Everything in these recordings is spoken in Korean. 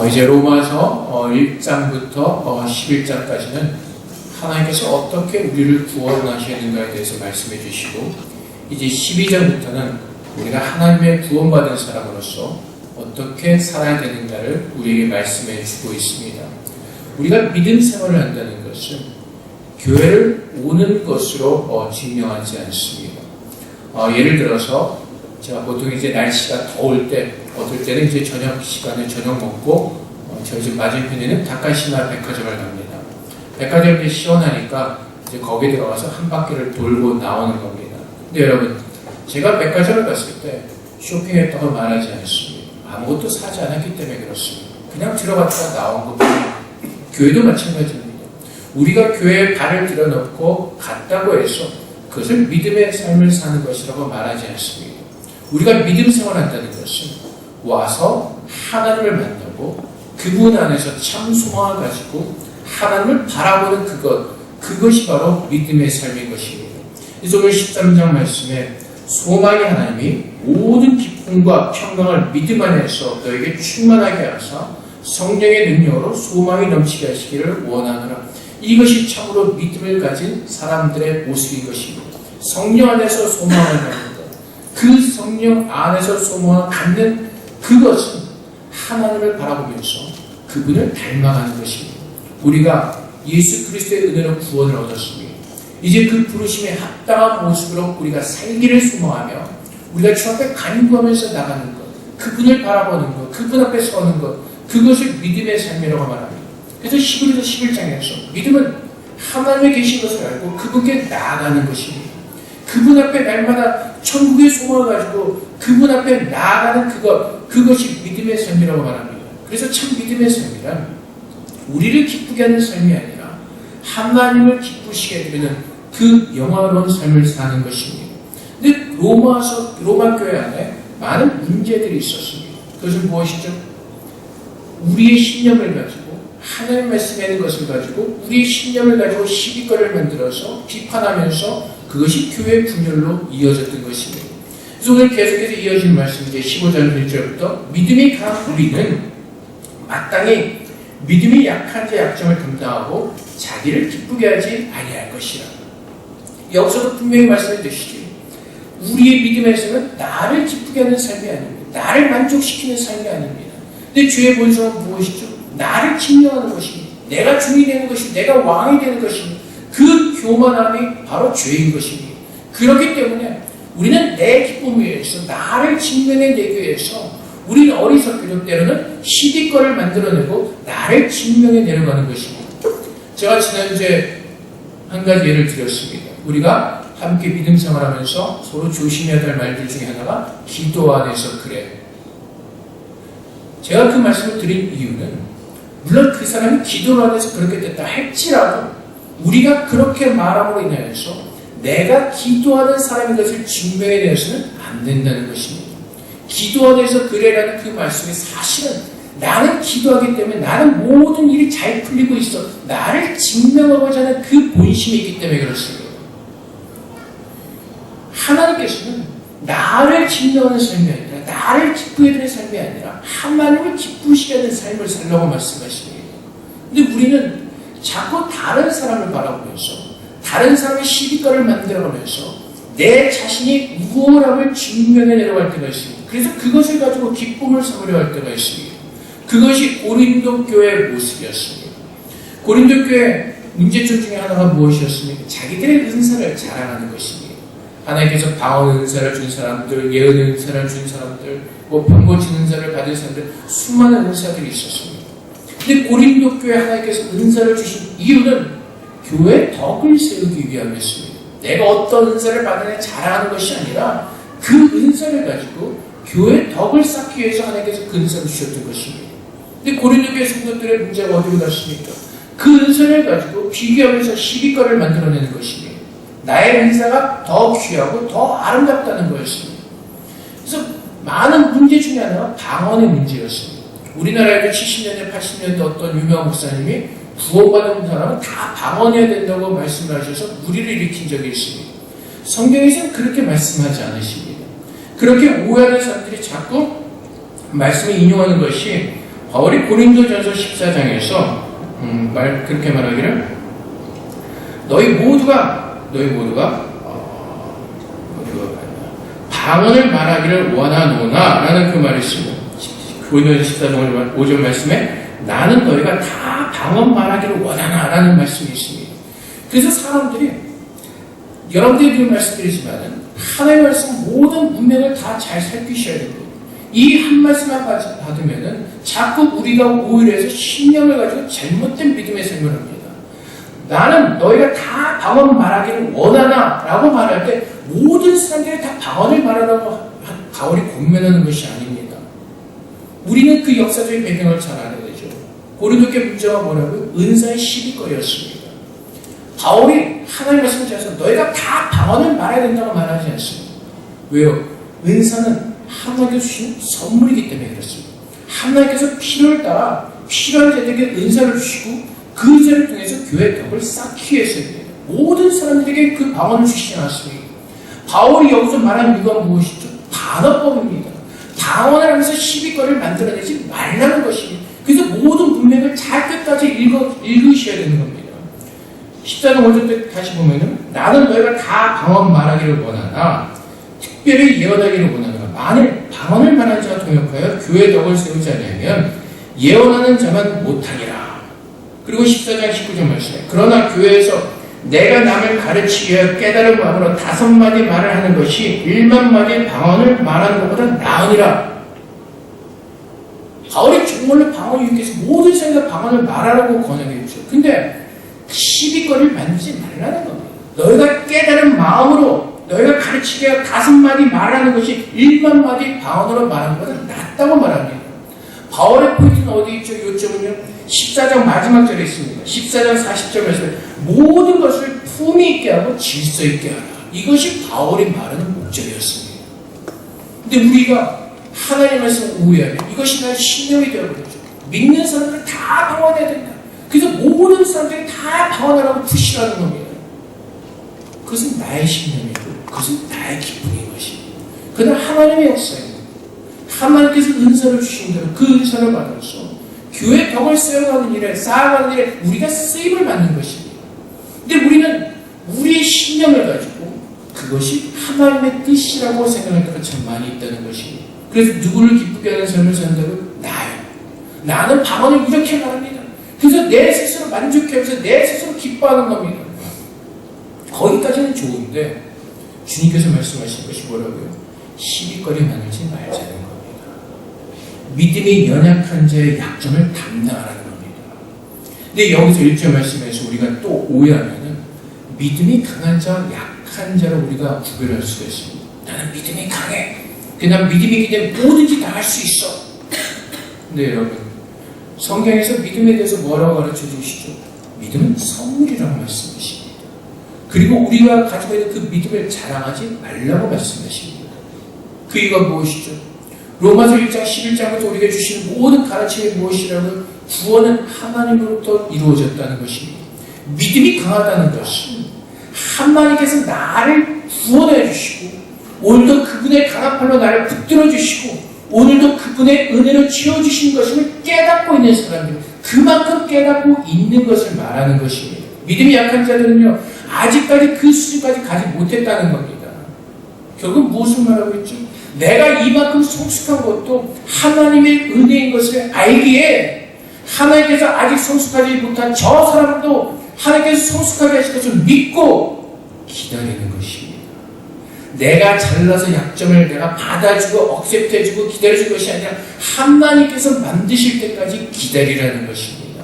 이제 로마서 1장부터 11장까지는 하나님께서 어떻게 우리를 구원하시는가에 대해서 말씀해 주시고, 이제 12장부터는 우리가 하나님의 구원받은 사람으로서 어떻게 살아야 되는가를 우리에게 말씀해 주고 있습니다. 우리가 믿음 생활을 한다는 것은 교회를 오는 것으로 증명하지 않습니다. 예를 들어서 제가 보통 이제 날씨가 더울 때, 어떨 때는 이제 저녁 시간에 저녁 먹고 저희 집 맞은편에는 다카시마 백화점을 갑니다. 백화점이 시원하니까 이제 거기 들어가서 한 바퀴를 돌고 나오는 겁니다. 근데 여러분, 제가 백화점을 갔을 때 쇼핑했다고 말하지 않습니다. 아무것도 사지 않았기 때문에 그렇습니다. 그냥 들어갔다가 나온 것뿐입니다. 교회도 마찬가지입니다. 우리가 교회에 발을 들여놓고 갔다고 해서 그것을 믿음의 삶을 사는 것이라고 말하지 않습니다. 우리가 믿음 생활한다는 것은 와서 하나님을 만나고 그분 안에서 참 소망을 가지고 하나님을 바라보는 그것이 바로 믿음의 삶인 것입니다. 그래서 오늘 13장 말씀에 소망의 하나님이 모든 기쁨과 평강을 믿음 안에서 너에게 충만하게 하사 성령의 능력으로 소망이 넘치게 하시기를 원하노라. 이것이 참으로 믿음을 가진 사람들의 모습인 것입니다. 성령 안에서 소망을 갖는 것, 그 성령 안에서 소망을 갖는 그것은 하나님을 바라보면서 그분을 닮아가는 것입니다. 우리가 예수 그리스도의 은혜로 구원을 얻었습니다. 이제 그 부르심에 합당한 모습으로 우리가 살기를 소망하며 우리가 주 앞에 간구하면서 나가는 것, 그분을 바라보는 것, 그분 앞에 서는 것, 그것을 믿음의 삶이라고 말합니다. 그래서 11장 믿음은 하나님에 계신 것을 알고 그분께 나아가는 것입니다. 그분 앞에 날마다 천국의 소망을 가지고 그분 앞에 나아가는 그것이 믿음의 삶이라고 말합니다. 그래서 참 믿음의 삶이란 우리를 기쁘게 하는 삶이 아니라 하나님을 기쁘시게 해드리는 그 영화로운 삶을 사는 것입니다. 근데 로마 교회 안에 많은 문제들이 있었습니다. 그것은 무엇이죠? 우리의 신념을 가지고 하나님 말씀에 있는 것을 가지고 우리의 신념을 가지고 시비거리를 만들어서 비판하면서 그것이 교회 분열로 이어졌던 것입니다. 그래서 오늘 계속해서 이어진 말씀, 이제 15절 1절부터 믿음이 강한 우리는 마땅히 믿음이 약한 자 약점을 감당하고 자기를 기쁘게 하지 아니할 것이라. 여기서도 분명히 말씀해 주시지. 우리의 믿음의 삶은 나를 기쁘게 하는 삶이 아닙니다. 나를 만족시키는 삶이 아닙니다. 근데 죄의 본성은 무엇이죠? 나를 증명하는 것입니다. 내가 주인이 되는 것이, 내가 왕이 되는 것입니다. 그 교만함이 바로 죄인 것입니다. 그렇기 때문에 우리는 내 기쁨을 위해서, 나를 증명해내기 위해서 우리는 어리석기로 때로는 시비거리를 만들어내고 나를 증명해 내려가는 것입니다. 제가 지난주에 한 가지 예를 드렸습니다. 우리가 함께 믿음 생활하면서 서로 조심해야 될 말들 중에 하나가 기도 안에서 그래. 제가 그 말씀을 드린 이유는 물론 그 사람이 기도 안에서 그렇게 됐다 할지라도 우리가 그렇게 말함으로 인하여서 내가 기도하는 사람인 것을 증명해내서는 안 된다는 것입니다. 기도 안에서 그래라는 그 말씀이 사실은 나는 기도하기 때문에 나는 모든 일이 잘 풀리고 있어. 나를 증명하고자 하는 그 본심이 있기 때문에 그렇습니다. 하나님께서는 나를 증명하는 삶이 아니라 나를 기쁘게 해드리는 삶이 아니라 하나님을 기쁘시게 하는 삶을 살라고 말씀하십니다. 근데 우리는 자꾸 다른 사람을 바라보면서 다른 사람의 시비거리를 만들어가면서 내 자신이 우월함을 증명해 내려갈 때가 있습니다. 그래서 그것을 가지고 기쁨을 삼으려 할 때가 있습니다. 그것이 고린도 교회의 모습이었습니다. 고린도 교회의 문제점 중에 하나가 무엇이었습니까? 자기들의 은사를 자랑하는 것입니다. 하나님께서 방언 은사를 준 사람들, 예언 은사를 준 사람들, 병 고치는 은사를 받은 사람들, 수많은 은사들이 있었습니다. 근데 고린도 교회 하나님께서 은사를 주신 이유는 교회의 덕을 세우기 위함이었습니다. 내가 어떤 은사를 받느냐 자랑하는 것이 아니라 그 은사를 가지고 교회의 덕을 쌓기 위해서 하나님께서 그 은사를 주셨던 것입니다. 근데 고린도 교회 성도들의 문제가 어디로 갔습니까? 그 은사를 가지고 비교하면서 시비거리를 만들어내는 것입니다. 나의 은사가 더 귀하고 더 아름답다는 거였습니다. 그래서 많은 문제 중에 하나가 방언의 문제였습니다. 우리나라에도 70년대, 80년대 어떤 유명한 목사님이 구원받은 사람은 다 방언해야 된다고 말씀을 하셔서 무리를 일으킨 적이 있습니다. 성경에서는 그렇게 말씀하지 않으십니다. 그렇게 오해하는 사람들이 자꾸 말씀을 인용하는 것이 바울이 고린도전서 14장에서 그렇게 말하기를 너희 모두가 방언을 말하기를 원하노나 라는 그 말을 쓰고 고린도전서 14장 5절 말씀에 나는 너희가 다 방언 말하기를 원하나 라는 말씀이 있습니다. 그래서 사람들이 여러분들이 말씀드리지만 하나님의 말씀 모든 문맥을 다 잘 살피셔야 됩니다. 이 한 말씀만 받으면은 자꾸 우리가 오히려 신념을 가지고 잘못된 믿음의 삶을 합니다. 나는 너희가 다 방언 말하기를 원하나 라고 말할 때 모든 사람들이 다 방언을 말하라고 바울이 권면하는 것이 아닙니다. 우리는 그 역사적인 배경을 잘 알아야 되죠. 고린도교회 문제가 뭐라고요? 은사의 시비거리였습니다. 바울이 하나님의 말씀을 통해서 너희가 다 방언을 말해야 된다고 말하지 않습니다. 왜요? 은사는 하나님께서 주신 선물이기 때문에 그렇습니다. 하나님께서 필요를 따라 필요한 자들에게 은사를 주시고 그 은사를 통해서 교회의 덕을 쌓기 위해서입니다. 모든 사람들에게 그 방언을 주시지 않았습니다. 바울이 여기서 말하는 이유가 무엇이죠? 반어법입니다. 방언을 하면서 시비거리를 만들어내지 말라는 것입니다. 그래서 모든 문맥을 잘 끝까지 읽으셔야 되는 겁니다. 14장 5절 때 다시 보면은 나는 너희가 다 방언 말하기를 원하나 특별히 예언하기를 원하노라. 만일 방언을 말하는 자가 동역하여 교회의 덕을 세우지 않으면 예언하는 자만 못하니라. 그리고 14장 19절 말씀에 그러나 교회에서 내가 남을 가르치기 위해 깨달은 마음으로 5마디 말을 하는 것이 1만마디 방언을 말하는 것보다 나으니라. 바울이 정말로 방언을 유익해서 모든 사람과 방언을 말하라고 권하겠죠. 근데 시비거리를 만들지 말라는 겁니다. 너희가 깨달은 마음으로 너희가 가르치기 위해 5마디 말하는 것이 1만마디 방언으로 말하는 것보다 낫다고 말합니다. 바울의 포인트는 어디 있죠? 요점은요. 14장 마지막 절에 있습니다. 14장 40절 말씀에 모든 것을 품위 있게 하고 질서 있게 하라. 이것이 바울이 말하는 목적이었습니다. 근데 우리가 하나님의 말씀을 오해하면 이것이 나의 신념이 되어버렸죠. 믿는 사람들 다 방언해야 된다. 그래서 모든 사람들이 다 방언하라고 푸시라는 겁니다. 그것은 나의 신념이고 그것은 나의 기쁨인 것입니다. 그러나 하나님의 역사입니다. 하나님께서 은사를 주신 대로 그 은사를 받아서 교회 덕을 세워가는 일에 쌓아가는 일에 우리가 쓰임을 받는 것입니다. 근데 우리는 우리의 신념을 가지고 그것이 하나님의 뜻이라고 생각할 때가 참 많이 있다는 것입니다. 그래서 누구를 기쁘게 하는 삶을 산다고? 나요. 나는 방언을 이렇게 말합니다. 그래서 내 스스로 만족해하면서 내 스스로 기뻐하는 겁니다. 거기까지는 좋은데 주님께서 말씀하신 것이 뭐라고요? 시비거리 만들지 말자는 겁니다. 믿음이 연약한 자의 약점을 담당하라는 겁니다. 근데 여기서 1절 말씀에서 우리가 또 오해하면은 믿음이 강한 자와 약한 자로 우리가 구별할 수가 있습니다. 나는 믿음이 강해. 난 믿음이기 때문에 뭐든지 다 할 수 있어. 근데 여러분, 성경에서 믿음에 대해서 뭐라고 가르쳐 주시죠? 믿음은 선물이라고 말씀하십니다. 그리고 우리가 가지고 있는 그 믿음을 자랑하지 말라고 말씀하십니다. 그 이유가 무엇이죠? 로마서 1장 11장부터 우리에게 주시는 모든 가르침이 무엇이라고? 구원은 하나님으로부터 이루어졌다는 것입니다. 믿음이 강하다는 것은 하나님께서 나를 구원해 주시고 오늘도 그분의 강한 팔로 나를 붙들어 주시고 오늘도 그분의 은혜로 채워주신 것을 깨닫고 있는 사람들, 그만큼 깨닫고 있는 것을 말하는 것입니다. 믿음이 약한 자들은요, 아직까지 그 수준까지 가지 못했다는 겁니다. 결국 무엇을 말하고 있죠? 내가 이만큼 성숙한 것도 하나님의 은혜인 것을 알기에 하나님께서 아직 성숙하지 못한 저 사람도 하나님께서 성숙하게 하실 것을 믿고 기다리는 것입니다. 내가 잘나서 약점을 내가 받아주고 억셉트해주고 기다려줄 것이 아니라 하나님께서 만드실 때까지 기다리라는 것입니다.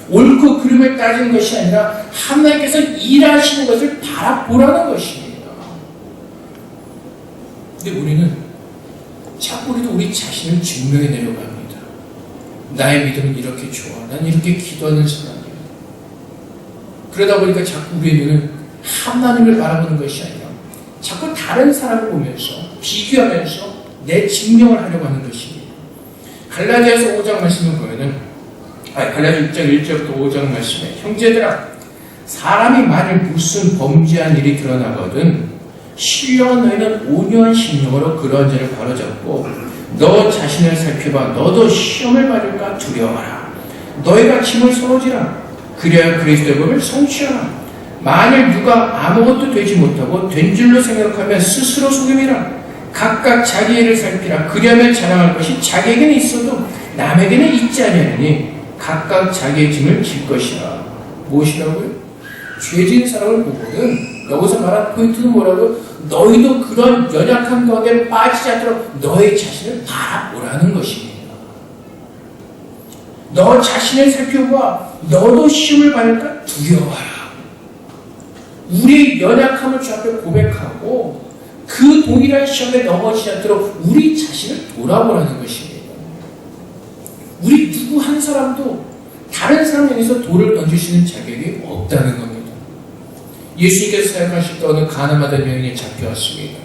옳고 그름을 따지는 것이 아니라 하나님께서 일하시는 것을 바라보라는 것입니다. 근데 우리는 자꾸 우리도 우리 자신을 증명해내려고 합니다. 나의 믿음은 이렇게 좋아. 난 이렇게 기도하는 사람이야. 그러다 보니까 자꾸 우리의 눈은 하나님을 바라보는 것이 아니라 자꾸 다른 사람을 보면서 비교하면서 내 증명을 하려고 하는 것입니다. 갈라디아서 5장 말씀을 보면은 갈라디아 6장 1절부터 5장 말씀에 형제들아 사람이 만일 무슨 범죄한 일이 드러나거든 신령한 너희는 온유한 심령으로 그러한 죄를 바로잡고 너 자신을 살펴봐. 너도 시험을 받을까 두려워하라. 너희가 짐을 서러지라. 그래야 그리스도의 법을 성취하라. 만일 누가 아무것도 되지 못하고 된 줄로 생각하면 스스로 속임이라. 각각 자기 일을 살피라. 그리하면 자랑할 것이 자기에게는 있어도 남에게는 있지 아니하니 각각 자기의 짐을 질 것이라. 무엇이라고요? 죄진 사람을 보고는 여기서 말한 포인트는 뭐라고? 너희도 그런 연약한 가운데 빠지지 않도록 너의 자신을 바라보라는 것입니다. 너 자신을 살펴봐. 너도 시험을 받을까 두려워하라. 우리의 연약함을 주 앞에 고백하고 그 동일한 시험에 넘어지지 않도록 우리 자신을 돌아보라는 것입니다. 우리 누구 한 사람도 다른 사람 향해서 돌을 던질 수 있는 자격이 없다는 겁니다. 예수님께서 사역하실 때 어느 가늠하던 여인이 잡혀왔습니다.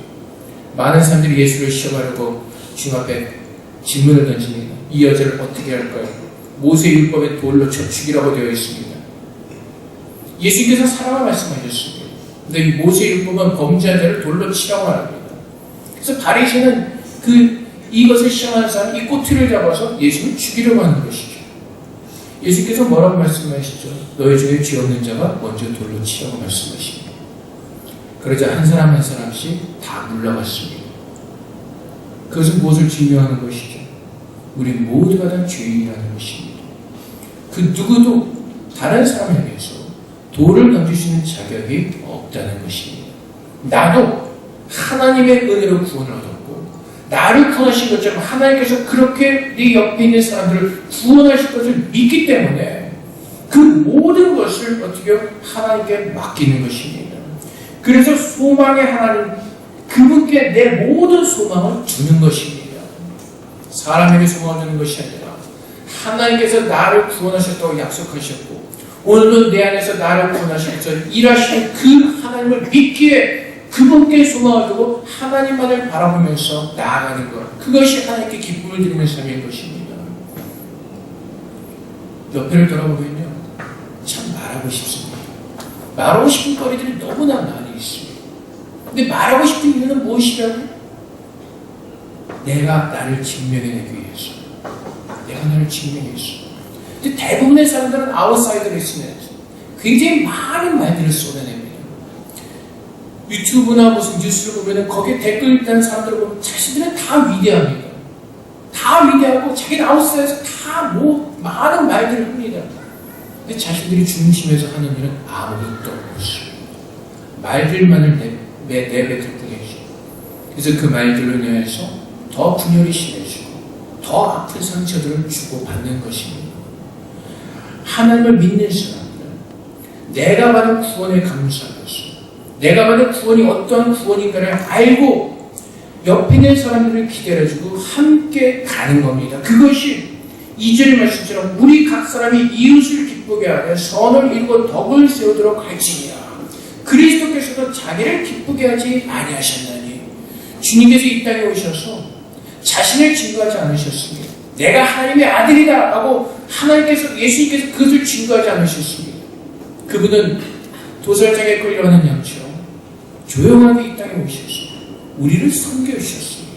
많은 사람들이 예수를 시험하려고 주님 앞에 질문을 던집니다. 이 여자를 어떻게 할까요? 모세율법에 돌로 쳐 죽이라고 되어 있습니다. 예수님께서 사랑을 말씀하셨습니다. 근데 이 모세율법은 범죄한 자를 돌로 치라고 합니다. 그래서 바리새인은 이것을 시험하는 사람, 이 꼬투리를 잡아서 예수를 죽이려고 하는 것이죠. 예수께서 뭐라고 말씀하시죠? 너희 중에 죄 없는 자가 먼저 돌로 치라고 말씀하십니다. 그러자 한 사람 한 사람씩 다 물러갔습니다. 그것은 무엇을 증명하는 것이죠? 우리 모두가 다 죄인이라는 것입니다. 그 누구도 다른 사람에 대해서 돌을 던질 수 있는 자격이 없다는 것입니다. 나도 하나님의 은혜로 구원을 얻었고 나를 구원하신 것처럼 하나님께서 그렇게 네 옆에 있는 사람들을 구원하실 것을 믿기 때문에 그 모든 것을 어떻게 하나님께 맡기는 것입니다. 그래서 소망의 하나님, 그분께 내 모든 소망을 주는 것입니다. 사람에게 소망을 주는 것이 아니라 하나님께서 나를 구원하셨다고 약속하셨고 오늘도 내 안에서 나를 구원하시면서 일하시는 그 하나님을 믿기에 그분께 소망을 두고 하나님만을 바라보면서 나아가는 것, 그것이 하나님께 기쁨을 드리는 삶인 것입니다. 옆에를 돌아보면요, 참 말하고 싶습니다. 말하고 싶은 거리들이 너무나 많이 있습니다. 근데 말하고 싶은 이유는 무엇이라고? 내가 나를 증명해내기 위해서. 내가 나를 증명해서. 근데 대부분의 사람들은 아웃사이더를 쓰면서 굉장히 많은 말들을 쏟아냅니다. 유튜브나 무슨 뉴스를 보면 거기에 댓글 다는 사람들을 보면 자신들은 다 위대합니다. 다 위대하고 자기는 아웃사이드에서 다 많은 말들을 합니다. 근데 자신들이 중심에서 하는 일은 아무것도 없습니다. 말들만을 내뱉을 뿐이죠. 그래서 그 말들로 인해서 더 분열이 심해지고 더 아픈 상처들을 주고받는 것입니다. 하나님을 믿는 사람들은 내가 받은 구원에 감사하면서 내가 받은 구원이 어떠한 구원인가를 알고 옆에 있는 사람들을 기다려주고 함께 가는 겁니다. 그것이 2절의 말씀처럼 우리 각 사람이 이웃을 기쁘게 하되 선을 이루고 덕을 세우도록 할지니라. 그리스도께서도 자기를 기쁘게 하지 아니하셨나니. 주님께서 이 땅에 오셔서 자신을 증거하지 않으셨습니다. 내가 하나님의 아들이다 하고 하나님께서 예수님께서 그것을 증거하지 않으셨습니다. 그분은 도살장에 끌려가는 양처럼 조용하게 이 땅에 오셔서 우리를 섬겨주셨습니다.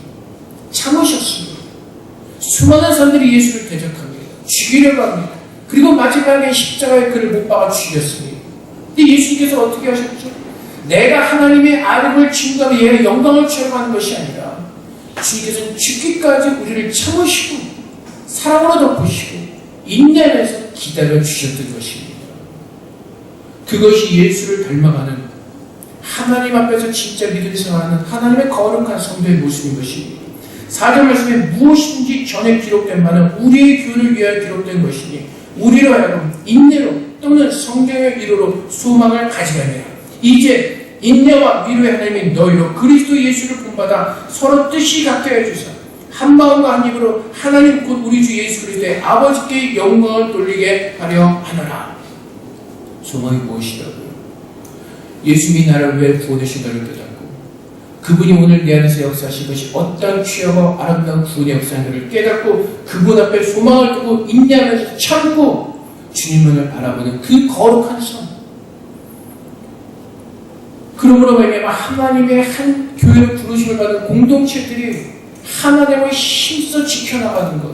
참으셨습니다. 수많은 사람들이 예수를 대적합니다. 죽이려고 합니다. 그리고 마지막에 십자가에 그를 못 박아 죽였습니다. 근데 예수님께서 어떻게 하셨죠? 내가 하나님의 아들을 증거하며 얘가 영광을 취하려고 하는 것이 아니라 주님께서는 죽기까지 우리를 참으시고 사랑으로 덮으시고 인내하면서 기다려주셨던 것입니다. 그것이 예수를 닮아가는 하나님 앞에서 진짜 믿음이 생활하는 하나님의 거룩한 성도의 모습인 것입니다. 4절 말씀에 무엇이든지 전에 기록된 바는 우리의 교훈을 위하여 기록된 것이니 우리로 하여금 인내로 또는 성경의 위로로 소망을 가지게 하며 이제 인내와 위로의 하나님이 너희로 그리스도 예수를 본받아 서로 뜻이 같게 해주사 한 마음과 한 입으로 하나님 곧 우리 주 예수 그리스도의 아버지께 영광을 돌리게 하려 하노라. 소망이 무엇이라고요? 예수님이 나를 왜 구원하신다를 깨닫고 그분이 오늘 내 안에서 역사하신 것이 어떠한 귀하고 아름다운 구원의 역사인가를 깨닫고 그분 앞에 소망을 두고 인내하면서 참고 주님만을 바라보는 그 거룩한 삶. 그러므로 말미암아 하나님의 한 교회로 부르심을 받은 공동체들이 하나됨을 힘써 지켜나가는 것,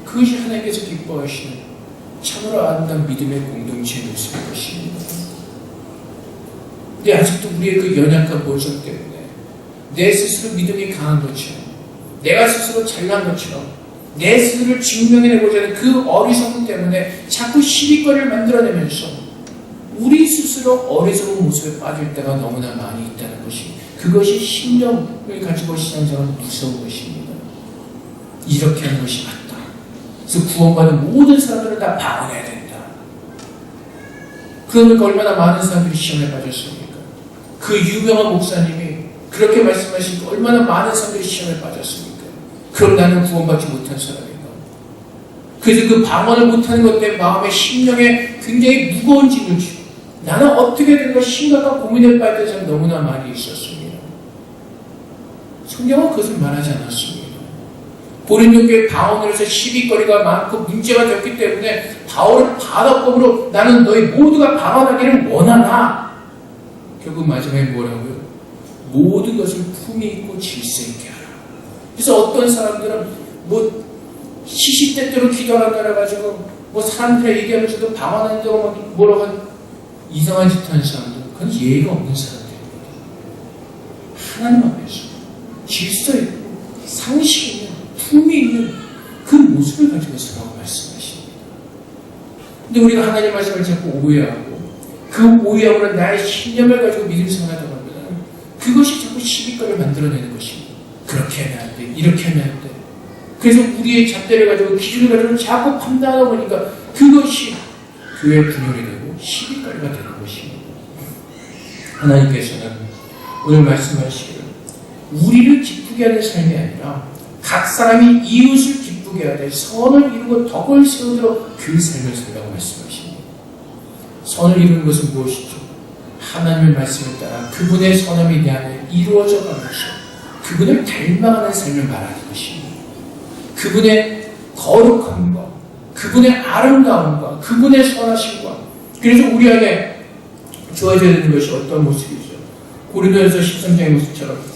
그것이 하나님께서 기뻐하시는 참으로 아름다운 믿음의 공동체의 모습일 것입니다. 근데 아직도 우리의 그 연약한 본성 때문에 내 스스로 믿음이 강한 것처럼, 내가 스스로 잘난 것처럼, 내 스스로를 증명해내고자 하는 그 어리석음 때문에 자꾸 시비거리를 만들어내면서 우리 스스로 어리석은 모습에 빠질 때가 너무나 많이 있다는 것이, 그것이 신령을 가지고 신앙생활은 무서운 것입니다. 이렇게 하는 것이 맞다. 그래서 구원받은 모든 사람들은 다 방언해야 된다. 그러니까 얼마나 많은 사람들이 시험에 빠졌습니까? 그 유명한 목사님이 그렇게 말씀하시니까 얼마나 많은 사람들이 시험에 빠졌습니까? 그럼 나는 구원받지 못한 사람인가? 그래서 그 방언을 못하는 것 때문에 마음의 심령에 굉장히 무거운 짐을 지고 나는 어떻게 된가 심각한 고민에 빠진 사람이 너무나 많이 있었습니다. 성경은 그것을 말하지 않았습니다. 고린도 교회 방언으로 해서 시비거리가 많고 문제가 됐기 때문에 바울은 반어법으로 나는 너희 모두가 방언하기를 원하나, 결국 마지막에 뭐라고요? 모든 것을 품위 있고 질서 있게 하라. 그래서 어떤 사람들은 시시때때로 기도한다고 해가지고 사람들의 얘기하면서도 방언한다고 뭐라고 한 이상한 짓 하는 사람들, 그건 예의가 없는 사람들입니다. 하나님 앞에서 질서 있고 상식 있는 품위 있는 그 모습을 가지고 서라고 말씀하십니다. 근데 우리가 하나님 말씀을 자꾸 오해하고 그 오해함으로 나의 신념을 가지고 믿음 생활하다 보면 그것이 자꾸 시비거리를 만들어내는 것입니다. 그렇게 하면 안 돼, 이렇게 하면 안 돼. 그래서 우리의 잣대를 가지고 기준을 가지고 자꾸 판단하다 보니까 그것이 교회 분열이 되고 시비거리가 되는 것입니다. 하나님께서는 오늘 말씀하시기를 우리를 기쁘게 하는 삶이 아니라 각 사람이 이웃을 기쁘게 하되 선을 이루고 덕을 세우도록 그 삶을 살라고 말씀하십니다. 선을 이루는 것은 무엇이죠? 하나님의 말씀에 따라 그분의 선함이 내 안에 이루어져 가면서 그분을 닮아가는 삶을 말하는 것입니다. 그분의 거룩함과 그분의 아름다움과 그분의 선하심과, 그래서 우리 안에 주어져야 되는 것이 어떤 모습이죠? 고린도전서 13장의 모습처럼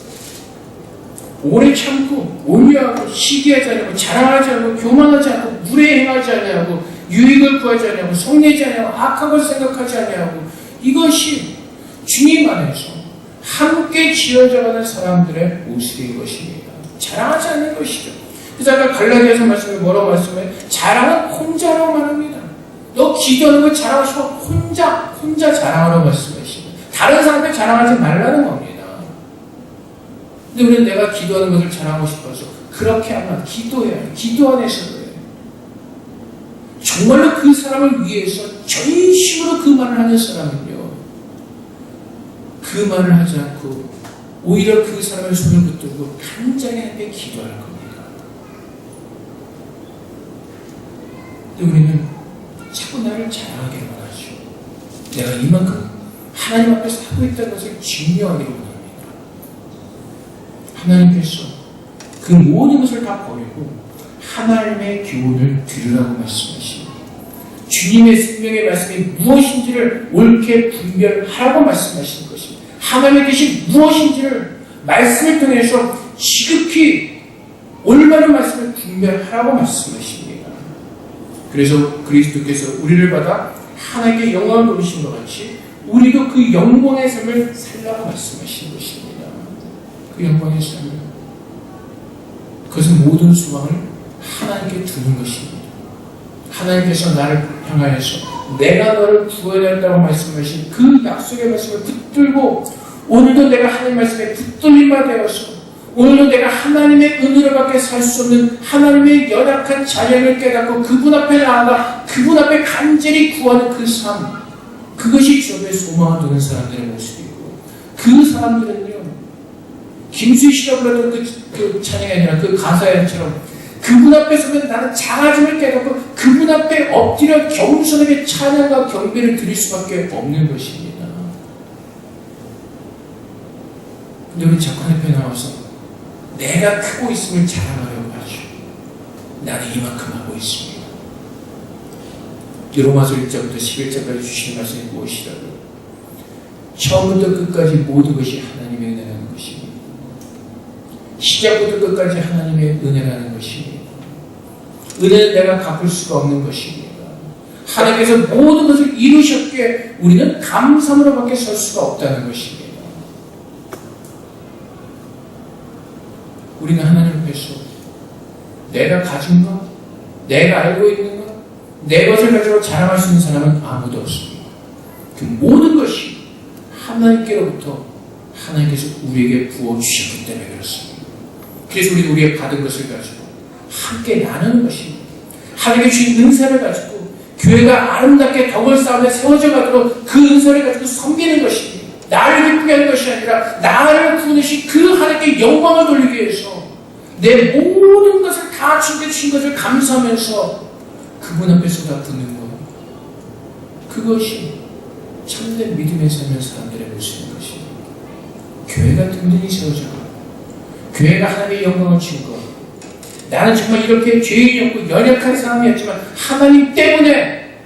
오래 참고 온유하고 시기하지 않고 자랑하지 않고 교만하지 않고 무례 행하지 아니하고 유익을 구하지 아니하고 성내지 아니하고 악한 것을 생각하지 아니하고, 이것이 주님 안에서 함께 지어져가는 사람들의 모습인 것입니다. 자랑하지 않는 것이죠. 그래서 아까 갈라디아서 말씀에 뭐라고 말씀해? 자랑은 혼자라고 말합니다. 너 기도하는 거 자랑하시고 혼자 자랑하라고 말씀하시고, 다른 사람한테 자랑하지 말라는 겁니다. 근데 우리는 내가 기도하는 것을 자랑하고 싶어서 그렇게 하면 기도해야 해. 기도 안에서 그래. 정말로 그 사람을 위해서 전심으로 그 말을 하는 사람은요, 그 말을 하지 않고 오히려 그 사람의 손을 붙들고 간절히 함께 기도할 겁니다. 근데 우리는 자꾸 나를 자랑하기를 원하죠. 내가 이만큼 하나님 앞에서 하고 있다는 것을 증명하기를 원합니다. 하나님께서 그 모든 것을 다 버리고 하나님의 교훈을 들으라고 말씀하십니다. 주님의 생명의 말씀이 무엇인지를 옳게 분별하라고 말씀하시는 것입니다. 하나님의 뜻이 무엇인지를 말씀을 통해서 지극히 올바른 말씀을 분별하라고 말씀하십니다. 그래서 그리스도께서 우리를 받아 하나님께 영광을 돌리신 것 같이 우리도 그 영광의 삶을 살라고 말씀하시는 것입니다. 그 영광의 삶을, 그것은 모든 소망을 하나님께 두는 것입니다. 하나님께서 나를 향하여서 내가 너를 구원했다고 말씀하신 그 약속의 말씀을 붙들고 오늘도 내가 하나님 말씀에 붙들림 바 되어서 오늘도 내가 하나님의 은혜로밖에 살 수 없는 하나님의 연약한 자녀를 깨닫고 그분 앞에 나아가 그분 앞에 간절히 구하는 그 삶, 그것이 주 앞에 소망을 두는 사람들의 모습이고, 그 사람들은요, 김수희 씨가 불렀던 그 찬양이 아니라 그 가사처럼 그분 앞에 서면 나는 작아짐을 깨닫고 그분 앞에 엎드려 겸손하게 찬양과 경배를 드릴 수밖에 없는 것입니다. 근데 우리 자꾸 앞에 나와서 내가 크고 있음을 자랑하려고 하죠. 나는 이만큼 하고 있습니다. 로마서 1장부터 11장까지 주시는 말씀이 무엇이라고요? 처음부터 끝까지 모든 것이 하나님의 은혜라는 것입니다. 시작부터 끝까지 하나님의 은혜라는 것입니다. 은혜는 내가 갚을 수가 없는 것입니다. 하나님께서 모든 것을 이루셨기에 우리는 감사함으로밖에 설 수가 없다는 것입니다. 우리는 하나님 앞에서 내가 가진 것, 내가 알고 있는 것, 내 것을 가지고 자랑할 수 있는 사람은 아무도 없습니다. 그 모든 것이 하나님께로부터 하나님께서 우리에게 부어주셨기 때문에 그렇습니다. 그래서 우리는 우리의 받은 것을 가지고 함께 나누는 것입니다. 하나님께 주신 은사를 가지고 교회가 아름답게 덕을 쌓으며 세워져 가도록 그 은사를 가지고 섬기는 것입니다. 나를 기쁘게 하는 것이 아니라 나를 부르신 그 하나님께 영광을 돌리기 위해서 내 모든 것을 다 챙겨주신 것을 감사하면서 그분 앞에서 다 듣는 것. 그것이 참된 믿음의 삶을 사람들의 모습인 것입니다. 교회가 든든히 세워져가고 교회가 하나님의 영광을 준 것. 나는 정말 이렇게 죄인이 없고 연약한 사람이었지만 하나님 때문에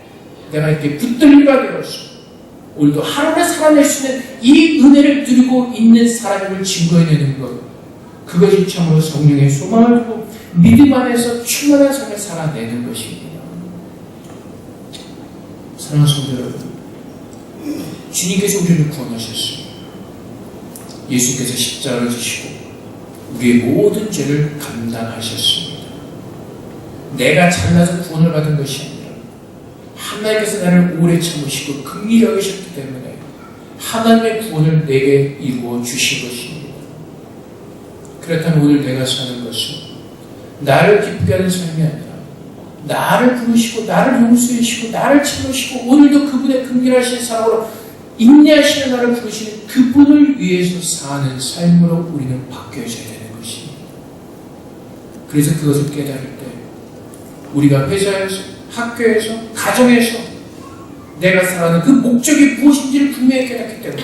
내가 이렇게 붙들린 바 되었어. 오늘도 하루를 살아낼 수 있는 이 은혜를 누리고 있는 사람임을 증거해내는 것. 그것이 참으로 성령의 소망을 두고 믿음 안에서 충만한 삶을 살아내는 것입니다. 사랑하는 성도 여러분, 주님께서 우리를 구원하셨습니다. 예수께서 십자가를 지시고 우리의 모든 죄를 감당하셨습니다. 내가 잘나서 구원을 받은 것이 아니라 하나님께서 나를 오래 참으시고 긍휼히 여기셨기 때문에 하나님의 구원을 내게 이루어 주신 것입니다. 그렇다면 오늘 내가 사는 것은 나를 기쁘게 하는 삶이 아니라 나를 부르시고 나를 용서해 주시고 나를 참으시고 오늘도 그분의 긍휼하신 사랑으로 인내하시는 나를 부르시는 그분을 위해서 사는 삶으로 우리는 바뀌어져야 되는 것입니다. 그래서 그것을 깨달을 때 우리가 회사에서, 학교에서, 가정에서 내가 살아가는 그 목적이 무엇인지를 분명히 깨닫기 때문에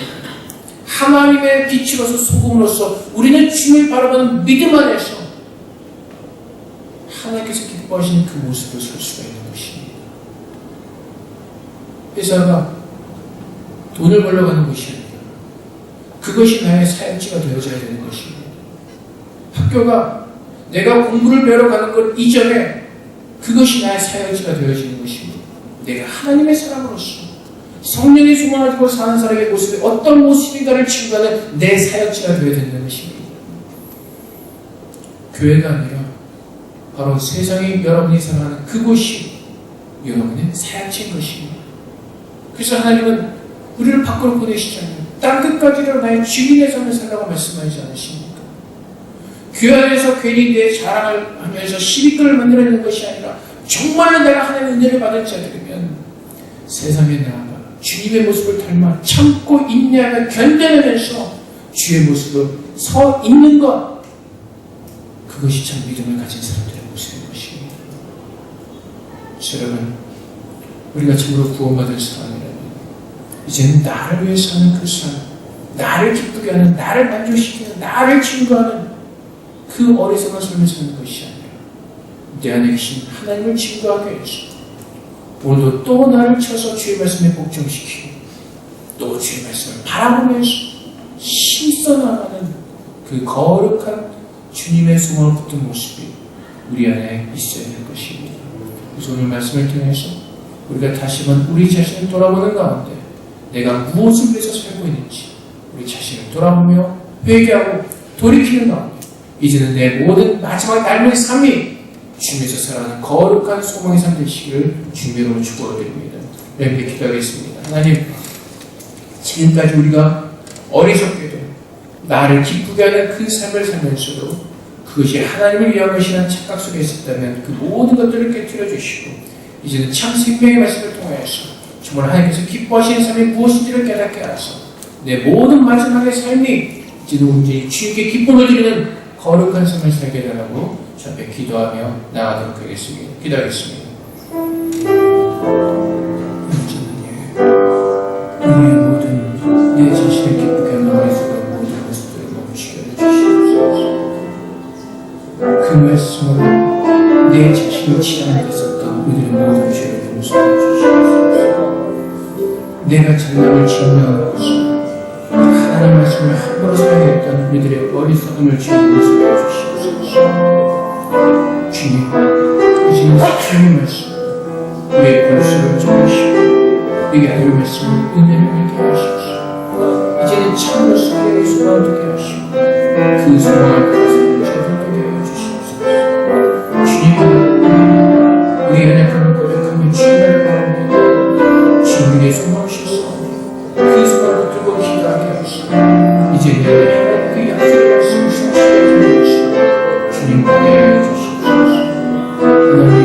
하나님의 빛으로서 소금으로서 우리는 주님을 바라보는 믿음 안에서 하나님께서 기뻐하시는 그 모습을 설 수가 있는 것입니다. 회사가 돈을 벌러 가는 것이 아니라 그것이 나의 사역지가 되어져야 되는 것입니다. 학교가 내가 공부를 배우러 가는 것 이전에 그것이 나의 사역지가 되어지는 것입니다. 내가 하나님의 사람으로서 성령의 소망을 두고 사는 사람의 모습이 어떤 모습인가를 증거하는 내 사역지가 되어야 되는 것입니다. 교회가 아니라 바로 세상에 여러분이 살아가는 그곳이 여러분의 사역지인 것입니다. 그래서 하나님은 우리를 밖으로 보내시잖아요. 땅끝까지로 나의 주인의 삶을 살라고 말씀하지 않으십니까? 교회 안에서 괜히 내 자랑을 하면서 시비끌을 만들어내는 것이 아니라 정말로 내가 하나님의 은혜를 받은 자들이면 세상에 나아가 주님의 모습을 닮아 참고 인내하며 견뎌내면서 주의 모습으로 서 있는 것, 그것이 참 믿음을 가진 사람들의 모습인 것입니다. 여러분, 우리가 참으로 구원받은 사람이라면 이제는 나를 위해서 하는 그 삶, 나를 기쁘게 하는, 나를 만족시키는, 나를 증거하는 그 어리석은 삶을 사는 것이 아니라 내 안에 계신 하나님을 증거하기 위해서 오늘도 또 나를 쳐서 주의 말씀에 복종시키고 또 주의 말씀을 바라보면서 힘써 나가는 그 거룩한 주님의 소망을 붙든 모습이 우리 안에 있어야 될 것입니다. 그래서 오늘 말씀을 통해서 우리가 다시 한번 우리 자신을 돌아보는 가운데 내가 무엇을 위해서 살고 있는지 우리 자신을 돌아보며 회개하고 돌이키는 가운데 이제는 내 모든 마지막 삶의 삶이 주님에서 살아가는 거룩한 소망의 삶 되시기를 주님으로 축복드립니다. 이렇게 기도하겠습니다. 하나님, 지금까지 우리가 어리석게도 나를 기쁘게 하는 그 삶을 살면서도 그것이 하나님을 위한 것이라는 착각 속에 있었다면 그 모든 것들을 깨뜨려 주시고 이제는 참 생명의 말씀을 통하여서 정말 하나님께서 기뻐하시는 삶이 무엇인지를 깨닫게 하셔서 내 모든 마지막의 삶이 이제는 온전히 주님께 기쁨을 드리는 거룩한 삶을 살게 해달라고 주 앞에 기도하며 나아가도록 하겠습니다. 기도하겠습니다. 우리의 모든 내 자신을 기쁘게 하는 말씀과 모든 것들을 멈추게 해주시옵소서. 그 말씀으로 내 자신을 치닫는 데서부터 우리들의 모든 죄를 용서해 주시옵소서. 내가 잘남을 증명하는 것은 하나님 말씀을 함부로 사용했던 우리들의 어리석음을 주님 용서해 주시옵소서. 주님, 이제는 하나님 말씀 우리의 골수를 쪼개시고 우리에게 하나님 말씀을 은혜를 얻게 하십시오. 이제는 참으로서 우리의 소망을 얻게 하시고 그 소망을 가지고 제대로 되게 해주시옵소서. 주님, 우리 연약함을 고백하며 주님을 바라보며 주님의 소망하셨사오니 그 소망을 들고 기도하게 하시고 이제 내 그 약속의 말씀을 성취해 주시고 주님 보내해 주시옵소서. 하나님,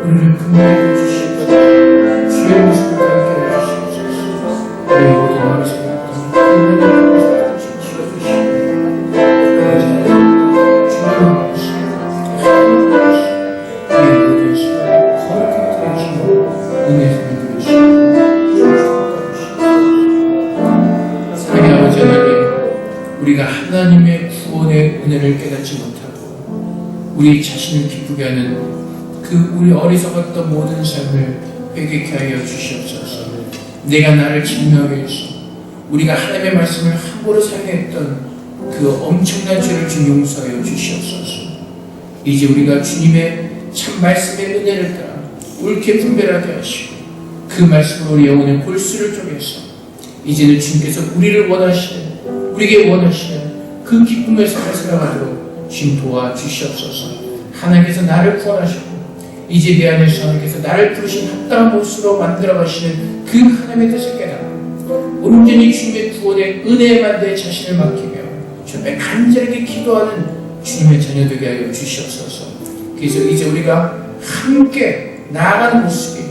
우리를 긍휼해 주시옵소서. 주의 모습을 함께 해주시옵소서. 우리 모든 어리석은 하나님의 모습을 지켜주시고 주님의 말씀 우리의 모든 시간을 거룩하게 하시고 은혜를 우리가 하나님의 구원의 은혜를 깨닫지 못하고 우리 자신을 기쁘게 하는 그 우리 어리석었던 모든 삶을 회개케 하여 주시옵소서. 내가 나를 증명하게 해서 우리가 하나님의 말씀을 함부로 사용했던 그 엄청난 죄를 좀 용서하여 주시옵소서. 이제 우리가 주님의 참 말씀의 은혜를 따라 옳게 분별하게 하시고 그 말씀으로 우리 영혼의 골수를 쪼개서 이제는 주님께서 우리를 원하시는 우리에게 원하시는 그 기쁨의 삶을 살아가도록 주님 도와주시옵소서. 하나님께서 나를 구원하시고 이제 내 안에서 하나님께서 나를 부르신 합당한 모습으로 만들어가시는 그 하나님의 뜻을 깨닫고 온전히 주님의 구원의 은혜에만 내 자신을 맡기며 주님의 간절하게 기도하는 주님의 자녀 되게 하여 주시옵소서. 그래서 이제 우리가 함께 나아가는 모습이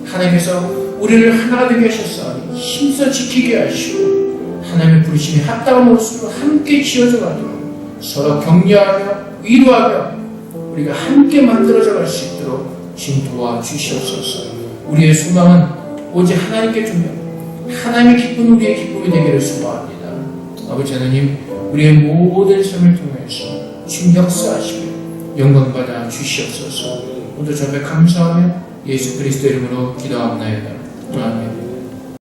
하나님께서 우리를 하나가 되게 하셨사오니 힘써 지키게 하시고 하나님의 부르심에 합당한 모습으로 함께 지어져 가도록 서로 격려하며 위로하며 우리가 함께 만들어져 갈 수 있도록 주님 도와주시옵소서. 우리의 소망은 오직 하나님께 주며 하나님의 기쁨 우리의 기쁨이 되기를 소망합니다. 아버지 하나님, 우리의 모든 삶을 통해서 주님 역사하시며 영광받아 주시옵소서. 오늘 저녁에 감사하며 예수 그리스도 이름으로 기도하옵나이다. 아멘.